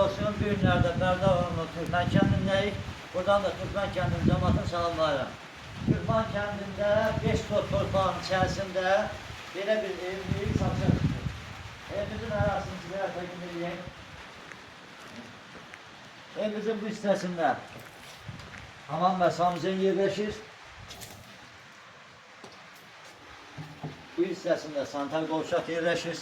olsun. Düğünlerde Berdavanlı Türkmen kendindeyiz. Buradan da Türkmen kendinin cemaatini salamlayırım. Türkmen kendinde 5 tot torpağın içerisinde belə bir evlilik satışa çıxdı. Evimizin arasını sizlere təqdim edeyim. Evimizin bu hissəsində hamam və sanusen yerləşir. Bu hissəsində sanitar qovşaq yerləşir.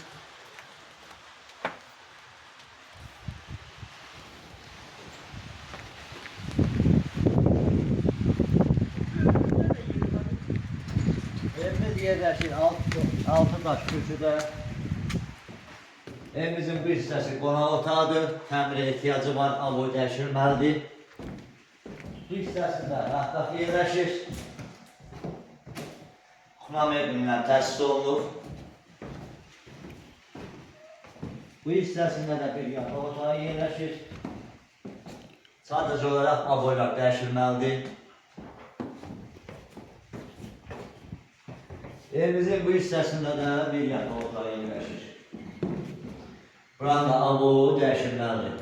Evimiz yerləşir altı daş köşüdə. Evimizin bir hissəsi qonaq otağıdır. Təmirə ehtiyacı var, avoy dəyişilməlidir. Bu hissəsində rəxtaq yerləşir. Xuna mebelindən təsis olunur. Bu hissəsində də bir yataq otağı yerləşir. Sadəcə olaraq avoylar dəyişilməlidir. Evimizin bu hissəsində də bir yataq otağı yerləşir. Buranın da avoyu dəyişilməlidir.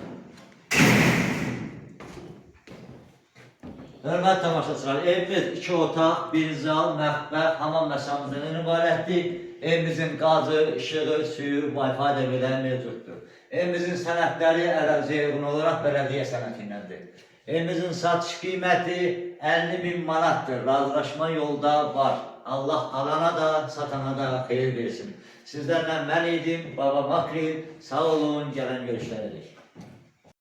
Hörmətli tamaşaçılar, evimiz 2 otaq, 1 zal, mətbəx, hamam və sanusendən ibarətdir. Evimizin qazı, işığı, suyu, Wi-Fi də belə mövcuddur. Evimizin sənədləri əraziyə uyğun olaraq bələdiyyə sənədi iləndir. Evimizin satış qiyməti 50.000 manatdır. Razılaşma yolda var. Allah alana da, satana da xeyir versin. Sizlərlə mən idim, Baba Makri. Sağ olun, gələn görüşlərə dek.